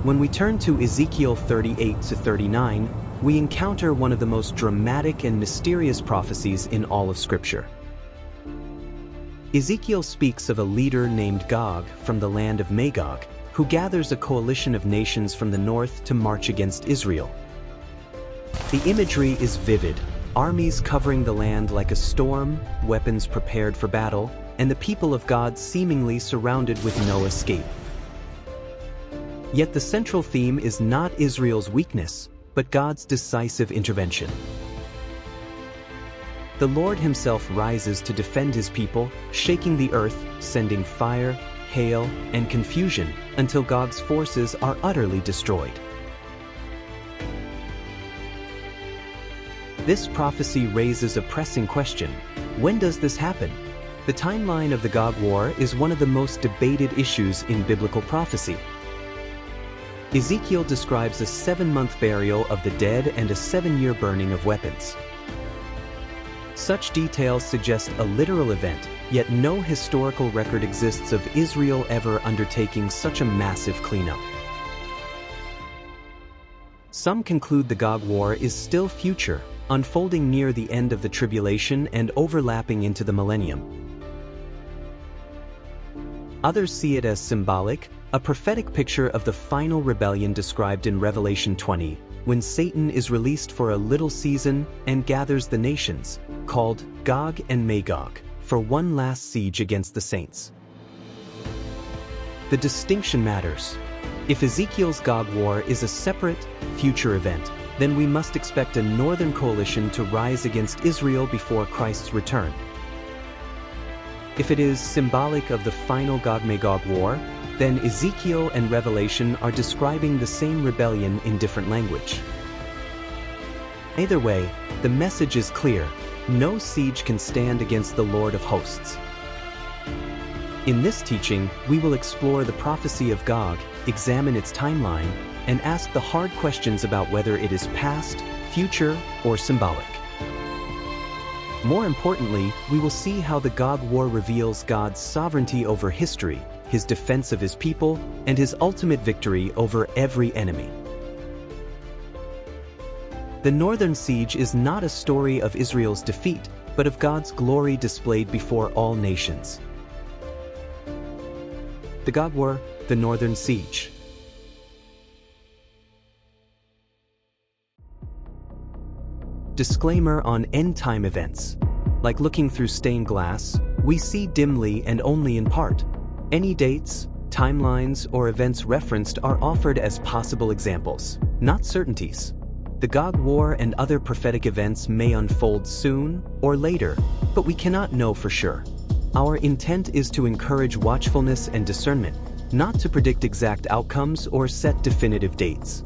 When we turn to Ezekiel 38 to 39, we encounter one of the most dramatic and mysterious prophecies in all of Scripture. Ezekiel speaks of a leader named Gog from the land of Magog, who gathers a coalition of nations from the north to march against Israel. The imagery is vivid, armies covering the land like a storm, weapons prepared for battle, and the people of God seemingly surrounded with no escape. Yet the central theme is not Israel's weakness, but God's decisive intervention. The Lord himself rises to defend his people, shaking the earth, sending fire, hail, and confusion until Gog's forces are utterly destroyed. This prophecy raises a pressing question: when does this happen? The timeline of the Gog War is one of the most debated issues in biblical prophecy. Ezekiel describes a 7-month burial of the dead and a 7-year burning of weapons. Such details suggest a literal event, yet no historical record exists of Israel ever undertaking such a massive cleanup. Some conclude the Gog War is still future, unfolding near the end of the tribulation and overlapping into the millennium. Others see it as symbolic, a prophetic picture of the final rebellion described in Revelation 20, when Satan is released for a little season and gathers the nations, called Gog and Magog, for one last siege against the saints. The distinction matters. If Ezekiel's Gog War is a separate, future event, then we must expect a northern coalition to rise against Israel before Christ's return. If it is symbolic of the final Gog-Magog war, then Ezekiel and Revelation are describing the same rebellion in different language. Either way, the message is clear: no siege can stand against the Lord of hosts. In this teaching, we will explore the prophecy of Gog, examine its timeline, and ask the hard questions about whether it is past, future, or symbolic. More importantly, we will see how the Gog War reveals God's sovereignty over history, his defense of his people, and his ultimate victory over every enemy. The northern siege is not a story of Israel's defeat, but of God's glory displayed before all nations. The Gog War, the northern siege. Disclaimer on end-time events. Like looking through stained glass, we see dimly and only in part. Any dates, timelines, or events referenced are offered as possible examples, not certainties. The Gog War and other prophetic events may unfold soon or later, but we cannot know for sure. Our intent is to encourage watchfulness and discernment, not to predict exact outcomes or set definitive dates.